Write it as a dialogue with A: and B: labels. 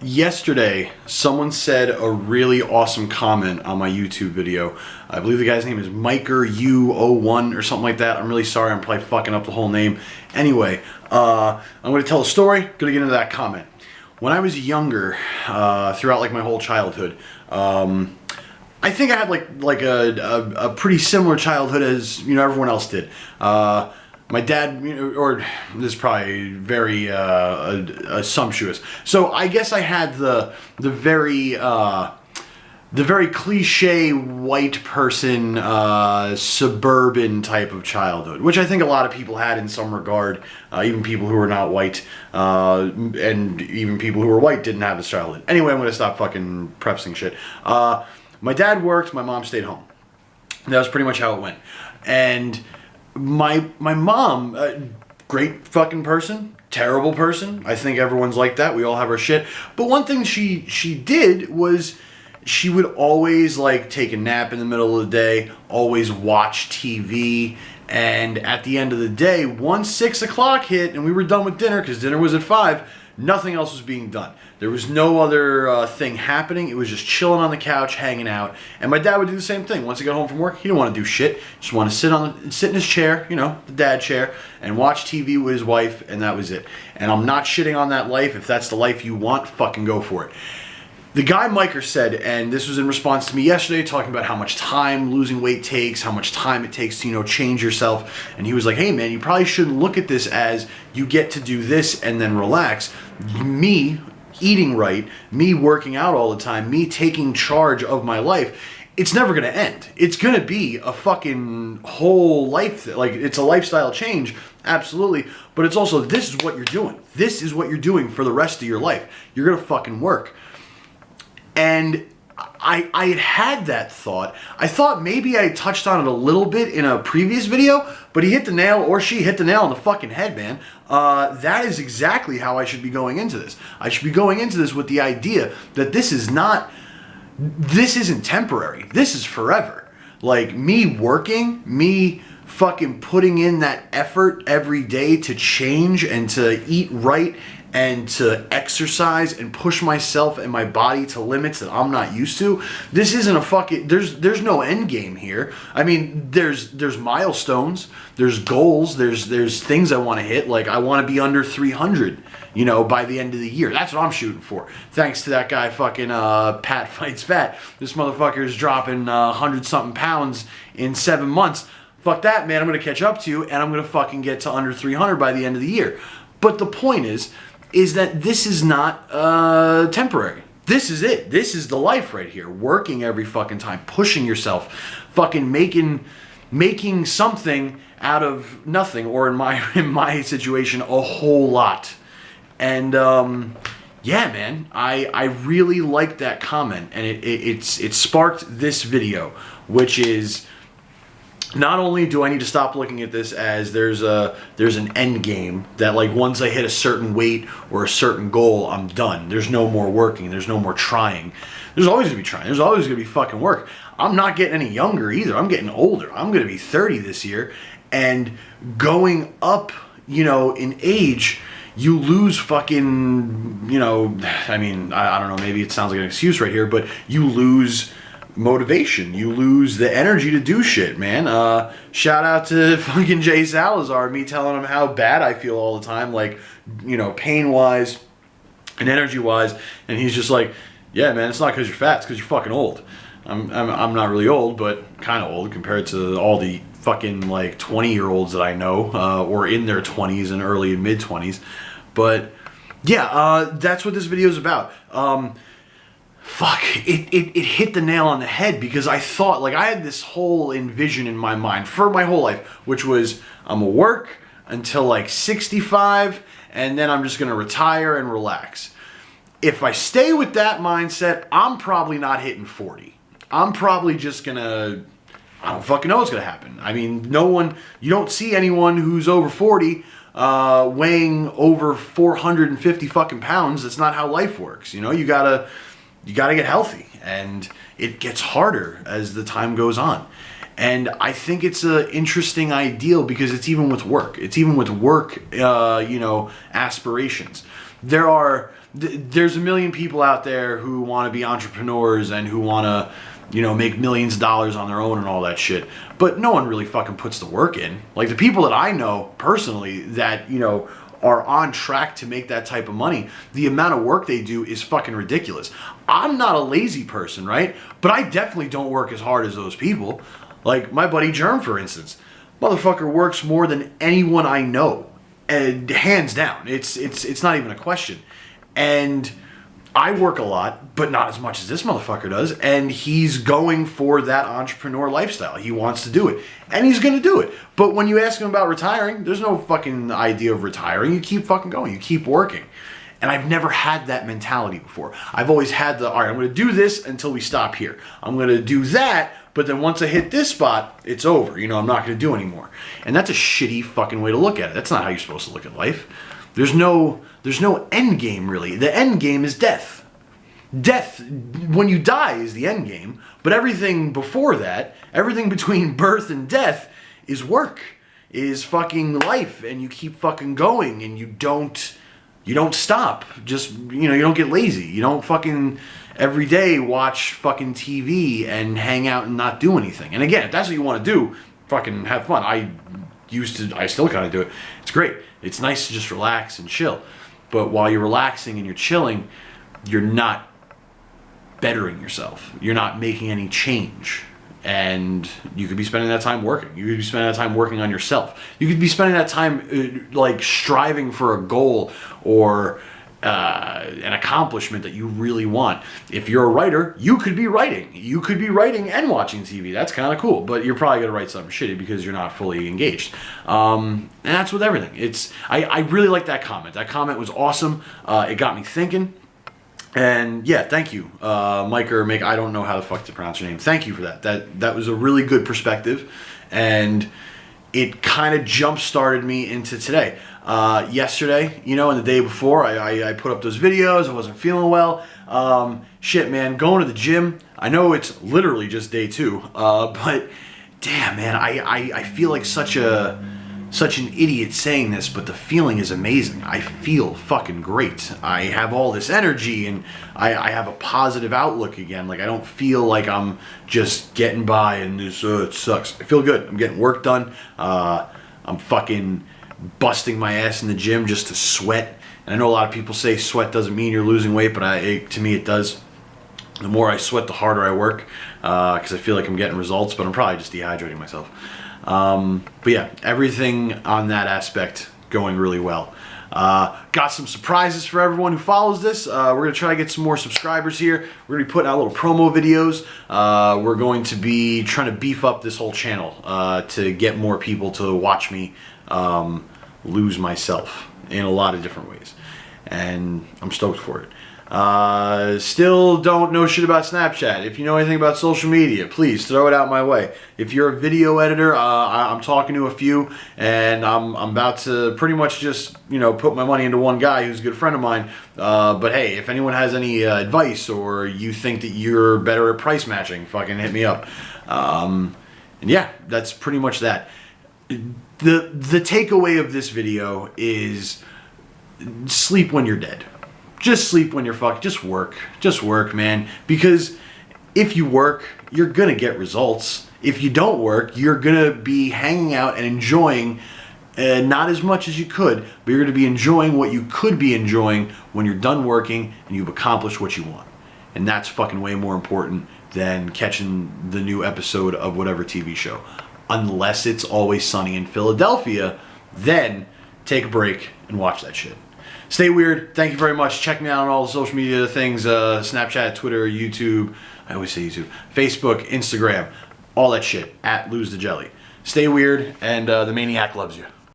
A: Yesterday, someone said a really awesome comment on my YouTube video. I believe the guy's name is MikerU01 or something like that. I'm really sorry, I'm probably fucking up the whole name. Anyway, I'm going to tell a story, going to get into that comment. When I was younger, throughout like my whole childhood, I think I had like a pretty similar childhood as everyone else did. My dad, or this is probably very sumptuous. So I guess I had the very cliche white person suburban type of childhood, which I think a lot of people had in some regard. Even people who are not white, and even people who were white didn't have this childhood. Anyway, I'm gonna stop fucking prefacing shit. My dad worked, my mom stayed home. That was pretty much how it went. And my mom, great fucking person, terrible person. I think everyone's like that. We all have our shit. But one thing she did was she would always like take a nap in the middle of the day, always watch TV, and at the end of the day, once 6 o'clock hit and we were done with dinner, because dinner was at 5, nothing else was being done. There was no other thing happening. It was just chilling on the couch, hanging out. And my dad would do the same thing. Once he got home from work, he didn't want to do shit. Just want to sit in his chair, the dad chair, and watch TV with his wife, and that was it. And I'm not shitting on that life. If that's the life you want, fucking go for it. The guy Miker said, and this was in response to me yesterday, talking about how much time losing weight takes, how much time it takes to, change yourself. And he was like, hey man, you probably shouldn't look at this as you get to do this and then relax. Me eating right, me working out all the time, me taking charge of my life, it's never going to end. It's going to be a fucking whole life, like it's a lifestyle change, absolutely. But it's also, this is what you're doing. This is what you're doing for the rest of your life. You're going to fucking work. And I had that thought. I thought maybe I touched on it a little bit in a previous video, but he hit the nail, or she hit the nail on the fucking head, man. That is exactly how I should be going into this. I should be going into this with the idea that this isn't temporary. This is forever. Like, me working, me fucking putting in that effort every day to change and to eat right and to exercise and push myself and my body to limits that I'm not used to. This isn't a fucking, there's no end game here. I mean, there's milestones, there's goals, there's things I want to hit. Like, I want to be under 300, by the end of the year. That's what I'm shooting for. Thanks to that guy fucking Pat Fights Fat. This motherfucker is dropping 100-something pounds in 7 months. Fuck that, man. I'm going to catch up to you, and I'm going to fucking get to under 300 by the end of the year. But the point is that this is not temporary. This is it. This is the life right here. Working every fucking time, pushing yourself, fucking making something out of nothing, or in my situation, a whole lot. And yeah, man, I really liked that comment, and it sparked this video, which is, not only do I need to stop looking at this as there's an end game, that like once I hit a certain weight or a certain goal, I'm done. There's no more working. There's no more trying. There's always going to be trying. There's always going to be fucking work. I'm not getting any younger either. I'm getting older. I'm going to be 30 this year. And going up, in age, you lose fucking, I mean, I don't know, maybe it sounds like an excuse right here, but you lose motivation. You lose the energy to do shit, man. Shout out to fucking Jay Salazar, me telling him how bad I feel all the time, like, pain-wise and energy-wise, and he's just like, yeah, man, it's not because you're fat, it's because you're fucking old. I'm not really old, but kind of old compared to all the fucking, like, 20-year-olds that I know, or in their 20s and early and mid-20s. But, yeah, that's what this video is about. Fuck, it hit the nail on the head, because I thought, like, I had this whole envision in my mind for my whole life, which was, I'm gonna work until like 65, and then I'm just gonna retire and relax. If I stay with that mindset, I'm probably not hitting 40. I'm probably just gonna, I don't fucking know what's gonna happen. I mean, you don't see anyone who's over 40 weighing over 450 fucking pounds. That's not how life works. You gotta get healthy, and it gets harder as the time goes on. And I think it's an interesting ideal, because it's even with work. It's even with work, aspirations. there's a million people out there who want to be entrepreneurs and who want to, you know, make millions of dollars on their own and all that shit. But no one really fucking puts the work in. Like the people that I know personally that, you know, are on track to make that type of money, the amount of work they do is fucking ridiculous. I'm not a lazy person, right? But I definitely don't work as hard as those people. Like my buddy Germ, for instance. Motherfucker works more than anyone I know. And hands down. It's not even a question. And I work a lot, but not as much as this motherfucker does, and he's going for that entrepreneur lifestyle. He wants to do it, and he's going to do it. But when you ask him about retiring, there's no fucking idea of retiring. You keep fucking going. You keep working. And I've never had that mentality before. I've always had all right, I'm going to do this until we stop here. I'm going to do that, but then once I hit this spot, it's over. You know, I'm not going to do anymore. And that's a shitty fucking way to look at it. That's not how you're supposed to look at life. There's no end game, really. The end game is death. Death, when you die, is the end game. But everything before that, everything between birth and death is work, is fucking life. And you keep fucking going and you don't stop. Just, you know, you don't get lazy. You don't fucking every day watch fucking TV and hang out and not do anything. And again, if that's what you want to do, fucking have fun. I still kind of do it. It's great. It's nice to just relax and chill. But while you're relaxing and you're chilling, you're not bettering yourself. You're not making any change. And you could be spending that time working. You could be spending that time working on yourself. You could be spending that time like striving for a goal or an accomplishment that you really want. If you're a writer, you could be writing. You could be writing and watching TV. That's kind of cool. But you're probably going to write something shitty because you're not fully engaged. And that's with everything. I really like that comment. That comment was awesome. It got me thinking. And yeah, thank you, Mike or Mick. I don't know how the fuck to pronounce your name. Thank you for that. That was a really good perspective. And it kind of jump-started me into today. Yesterday, you know, and the day before, I put up those videos. I wasn't feeling well. Shit, man, going to the gym. I know it's literally just day 2, but damn, man, I feel like such an idiot saying this, but the feeling is amazing. I feel fucking great. I have all this energy, and I have a positive outlook again. Like, I don't feel like I'm just getting by and this, it sucks. I feel good. I'm getting work done. I'm fucking busting my ass in the gym just to sweat. And I know a lot of people say sweat doesn't mean you're losing weight, but to me it does. The more I sweat, the harder I work, because I feel like I'm getting results, but I'm probably just dehydrating myself. But yeah, everything on that aspect going really well. Got some surprises for everyone who follows this. We're going to try to get some more subscribers here. We're going to be putting out little promo videos. We're going to be trying to beef up this whole channel to get more people to watch me lose myself in a lot of different ways. And I'm stoked for it. Still don't know shit about Snapchat. If you know anything about social media, please throw it out my way. If you're a video editor, I'm talking to a few, and I'm about to pretty much just, you know, put my money into one guy who's a good friend of mine. But hey, if anyone has any advice or you think that you're better at price matching, fucking hit me up. And yeah, that's pretty much that. The takeaway of this video is sleep when you're dead. Just sleep when you're fucked. Just work, man. Because if you work, you're gonna get results. If you don't work, you're gonna be hanging out and enjoying not as much as you could, but you're gonna be enjoying what you could be enjoying when you're done working and you've accomplished what you want. And that's fucking way more important than catching the new episode of whatever TV show. Unless it's Always Sunny in Philadelphia, then take a break and watch that shit. Stay weird. Thank you very much. Check me out on all the social media things, Snapchat, Twitter, YouTube. I always say YouTube. Facebook, Instagram, all that shit, @LoseTheJelly. Stay weird, and the Maniac loves you.